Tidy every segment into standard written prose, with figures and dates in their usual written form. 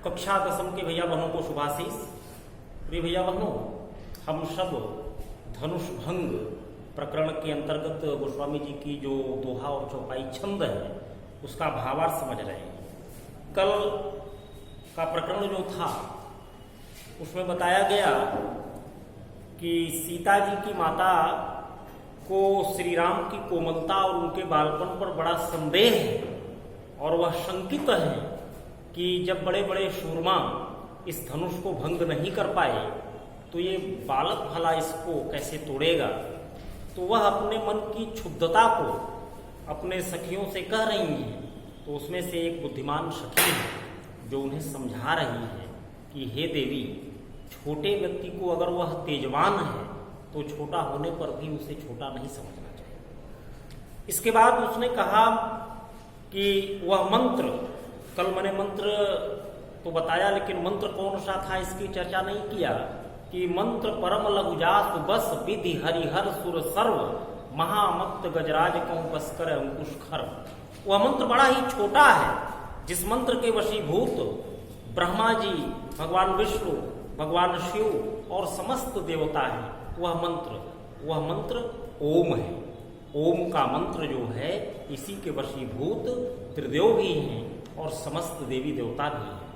कक्षा दसम के भैया बहनों को शुभाशीष। प्रिय भैया बहनों, हम सब धनुष भंग प्रकरण के अंतर्गत गोस्वामी जी की जो दोहा और चौपाई छंद है उसका भावार्थ समझ रहे हैं। कल का प्रकरण जो था उसमें बताया गया कि सीता जी की माता को श्री राम की कोमलता और उनके बालपन पर बड़ा संदेह है और वह शंकित है कि जब बड़े बड़े शूरमा इस धनुष को भंग नहीं कर पाए तो ये बालक भला इसको कैसे तोड़ेगा। तो वह अपने मन की क्षुब्धता को अपने सखियों से कह रही हैं। तो उसमें से एक बुद्धिमान सखी है जो उन्हें समझा रही है कि हे देवी, छोटे व्यक्ति को अगर वह तेजवान है तो छोटा होने पर भी उसे छोटा नहीं समझना चाहिए। इसके बाद उसने कहा कि वह मंत्र, कल मैंने मंत्र तो बताया लेकिन मंत्र कौन सा था इसकी चर्चा नहीं किया, कि मंत्र परम लघुजास बस विधि हरिहर सुर सर्व महामत्त गजराज कौं बस कर अंकुश खर। वह मंत्र बड़ा ही छोटा है जिस मंत्र के वशीभूत ब्रह्मा जी, भगवान विष्णु, भगवान शिव और समस्त देवता हैं। वह मंत्र ओम है। ओम का मंत्र जो है इसी के वशीभूत त्रिदेव भी हैं और समस्त देवी देवता भी हैं।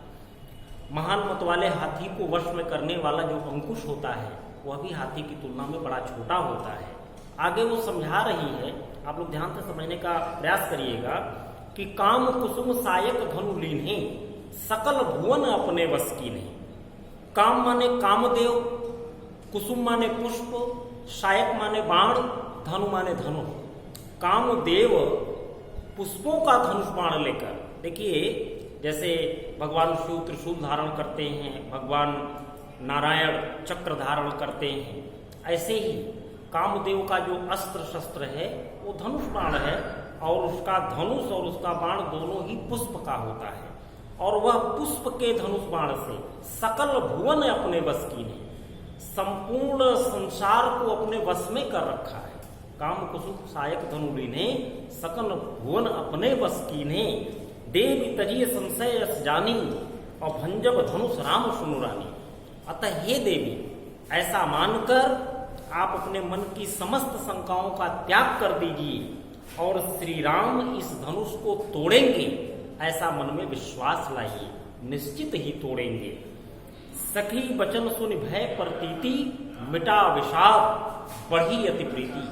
महान मत वाले हाथी को वश में करने वाला जो अंकुश होता है वह भी हाथी की तुलना में बड़ा छोटा होता है। आगे वो समझा रही है, आप लोग ध्यान से समझने का प्रयास करिएगा कि काम कुसुम सायक धनु लीन्हे सकल भुवन अपने बस की नहीं। काम माने कामदेव, कुसुम माने पुष्प, सायक माने बाण, धनु माने धनु। कामदेव पुष्पों का धनुष बाण लेकर, देखिए जैसे भगवान शिव त्रिशूल धारण करते हैं, भगवान नारायण चक्र धारण करते हैं, ऐसे ही कामदेव का जो अस्त्र शस्त्र है वो धनुष बाण है और उसका धनुष और उसका बाण दोनों ही पुष्प का होता है। और वह पुष्प के धनुष बाण से सकल भुवन अपने बस की ने, संपूर्ण संसार को अपने वश में कर रखा है। काम कुसुम सायक धनुली ने सकल भुवन अपने बस की ने, देवी तजिए संशय रस जानी और भंजब धनुष राम सुनुरानी। अतः हे देवी, ऐसा मानकर आप अपने मन की समस्त शंकाओं का त्याग कर दीजिए और श्री राम इस धनुष को तोड़ेंगे ऐसा मन में विश्वास लाइए, निश्चित ही तोड़ेंगे। सखी बचन सुन भय प्रतीति मिटा विषाद बढ़ी अति प्रीति।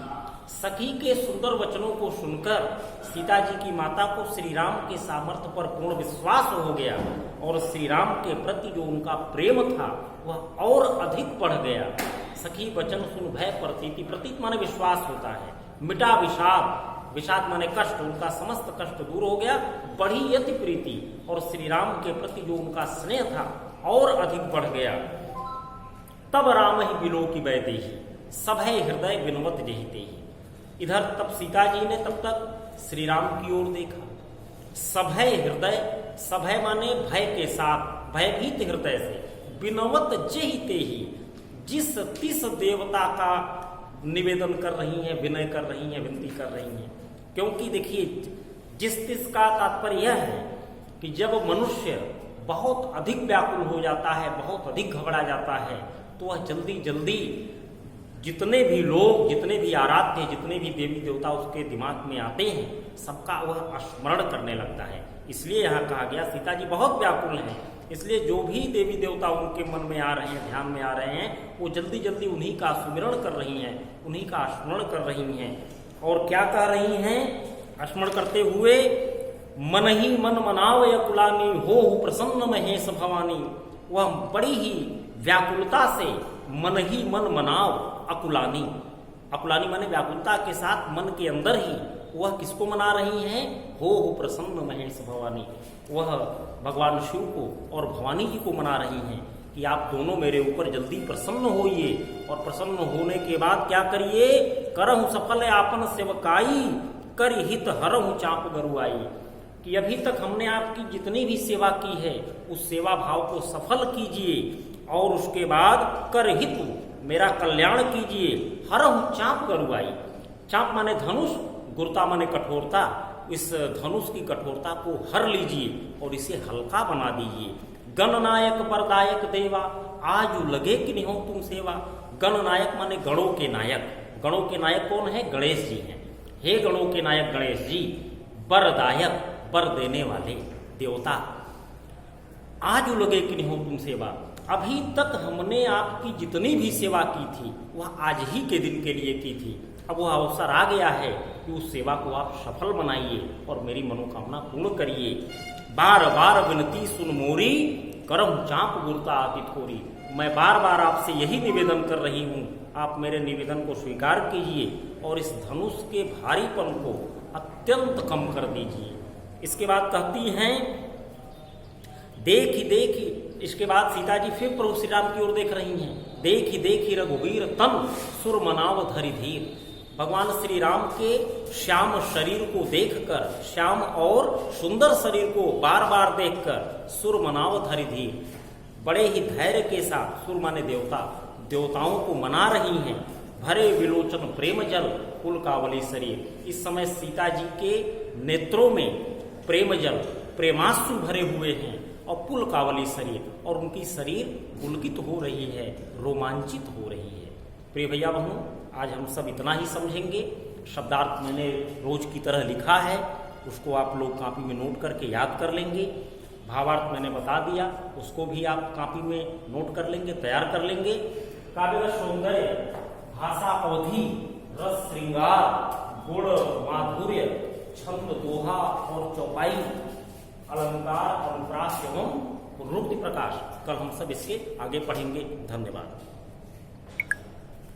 सखी के सुंदर वचनों को सुनकर सीता जी की माता को श्री राम के सामर्थ्य पर पूर्ण विश्वास हो गया और श्री राम के प्रति जो उनका प्रेम था वह और अधिक बढ़ गया। सखी वचन सुन भय प्रतीति, प्रतीत माने विश्वास होता है, मिटा विषाद, विषाद माने कष्ट, उनका समस्त कष्ट दूर हो गया। बढ़ी अति प्रीति, और श्री राम के प्रति जो उनका स्नेह था और अधिक बढ़ गया। तब राम ही बिलो की बैदेही सभय हृदय विनवत जहिते ही। इधर तब सीता जी ने तब तक श्री राम की ओर देखा। सभय हृदय, सभय माने भय के साथ, भयभीत हृदय से, विनवत जहिते ही, जिस तिस देवता का निवेदन कर रही हैं, विनय कर रही हैं, विनती कर रही हैं। क्योंकि देखिए जिस तिस का तात्पर्य यह है कि जब मनुष्य बहुत अधिक व्याकुल हो जाता है, बहुत अधिक घबरा जाता है तो वह जल्दी जल्दी जितने भी लोग, जितने भी आराध्य, जितने भी देवी देवता उसके दिमाग में आते हैं सबका वह स्मरण करने लगता है। इसलिए यहाँ कहा गया सीता जी बहुत व्याकुल हैं, इसलिए जो भी देवी देवता उनके मन में आ रहे हैं, ध्यान में आ रहे हैं, वो जल्दी जल्दी उन्हीं का सुमिरण कर रही हैं, उन्हीं का स्मरण कर रही हैं। और क्या कह रही हैं स्मरण करते हुए, मन ही मन मनाव अकुलानी हो प्रसन्न महेश भवानी। वह बड़ी ही व्याकुलता से मन ही मन मनाव अकुलानी, अकुलानी माने व्याकुलता के साथ मन के अंदर ही वह किसको मना रही हैं, हो प्रसन्न महेश भवानी। वह भगवान शिव को और भवानी जी को मना रही हैं कि आप दोनों मेरे ऊपर जल्दी प्रसन्न होइए और प्रसन्न होने के बाद क्या करिए, करहु सफल आपन सेवकाई कर हित हरहु चाप गरुआई। कि अभी तक हमने आपकी जितनी भी सेवा की है उस सेवा भाव को सफल कीजिए और उसके बाद कर हित मेरा कल्याण कीजिए, हरहु चाप गरुआई। चाप माने धनुष, गुरुता माने कठोरता। इस धनुष की कठोरता को हर लीजिए और इसे हल्का बना दीजिए। गणनायक परदायक देवा, आज लगे कि नहीं हो तुम सेवा। गणनायक माने गणों के नायक। गणों के नायक कौन है? गणेश जी हैं। हे गणों के नायक गणेश जी, वरदायक, वर देने वाले देवता, आज लगे कि नहीं हो तुम सेवा। अभी तक हमने आपकी जितनी भी सेवा की थी वह आज ही के दिन के लिए की थी। अब वह अवसर आ गया है कि उस सेवा को आप सफल बनाइए और मेरी मनोकामना पूर्ण करिए। बार बार विनती सुन मोरी, करम चाप गुरता आति थोरी। मैं बार बार आपसे यही निवेदन कर रही हूँ, आप मेरे निवेदन को स्वीकार कीजिए और इस धनुष के भारीपन को अत्यंत कम कर दीजिए। इसके बाद कहती हैं, देखी देखी, इसके बाद सीता जी फिर प्रभु श्री राम की ओर देख रही हैं। देखी देखी रघुवीर तन, सुर मनाव धरि धीर। भगवान श्री राम के श्याम शरीर को देखकर, श्याम और सुंदर शरीर को बार बार देखकर सुर मनाव धरि धीर, बड़े ही धैर्य के साथ, सुर माने देवता, देवताओं को मना रही हैं। भरे विलोचन प्रेम जल, कुल कावली शरीर। इस समय सीता जी के नेत्रों में प्रेम जल, प्रेमाश्रु भरे हुए हैं और पुल कावली शरीर, और उनकी शरीर पुलकित हो रही है, रोमांचित हो रही है। प्रिय भैया बहनों, आज हम सब इतना ही समझेंगे। शब्दार्थ मैंने रोज की तरह लिखा है, उसको आप लोग कॉपी में नोट करके याद कर लेंगे। भावार्थ मैंने बता दिया, उसको भी आप कॉपी में नोट कर लेंगे, तैयार कर लेंगे। काव्य का सौंदर्य, भाषा अवधि, रस श्रृंगार, गुण माधुर्य, छंद दोहा और चौपाई, अलंकार, अनुप्रास एवं रूपति प्रकाश, कल हम सब इसके आगे पढ़ेंगे। धन्यवाद।